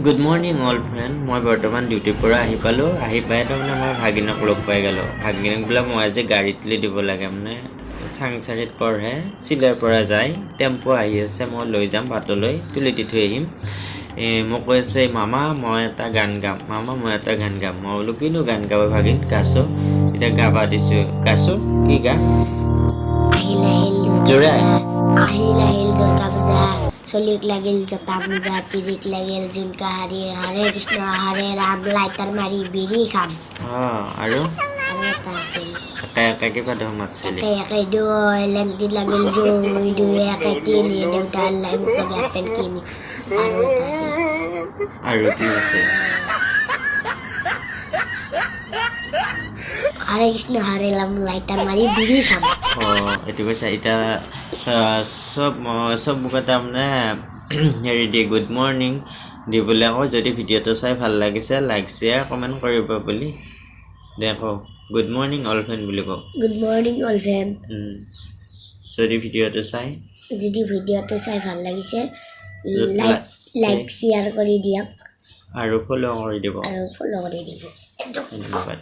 Good morning all friend. মই বৰ্তমান ডিউটিৰ পৰা আহি পালোঁ। আহি পাই তাৰমানে মই ভাগিনক লগ পাই গ'লোঁ। ভাগিনক বোলে মই আজি গাড়ীত তুলি দিব লাগে মানে চাংচাৰিত পঢ়ে চিলাৰ পৰা যায় টেম্পো আহি আছে মই লৈ যাম বাটলৈ তুলি দি থৈ আহিম। মোক কৈ আছে মামা মই এটা গান গাম মই বোলো কিনো গান গাব ভাগিন গাছো এতিয়া গাবা দিছোঁ গাছো কি গা জোৰে আহিল দুৰ্গা পূজা চলিক লাগিল জতা পূজা তিৰিক লাগিল জুনকা হাৰি হৰে কৃষ্ণ হৰে ৰাম লাইটাৰ মাৰি বিৰি খাম আৰু এটা আছিল একে কিবা ধৰ মাতছিলি একে দুই লেংটি লাগিল জুই দুই একে তিনি দেউতাৰ লাই মোক লাগে আপেন কিনি আৰু এটা আছিল আৰু কি আছে হৰে কৃষ্ণ হৰে ৰাম লাইটাৰ মাৰি বিৰি খাম এইটো কৈছে এতিয়া চব মোক তাৰমানে হেৰি দিয়ে গুড মৰ্ণিং দিবলৈ আকৌ যদি ভিডিঅ'টো চাই ভাল লাগিছে লাইক শ্বেয়াৰ কমেণ্ট কৰিব বুলি দে কওঁ গুড মৰ্ণিং অল ফ্ৰেণ্ড বুলি কওঁ গুড মৰ্ণিং অল ফ্ৰেণ্ড যদি ভিডিঅ'টো চাই ভাল লাগিছে লাইক শ্বেয়াৰ কৰি দিয়ক আৰু ফ'ল' কৰি দিব ধন্যবাদ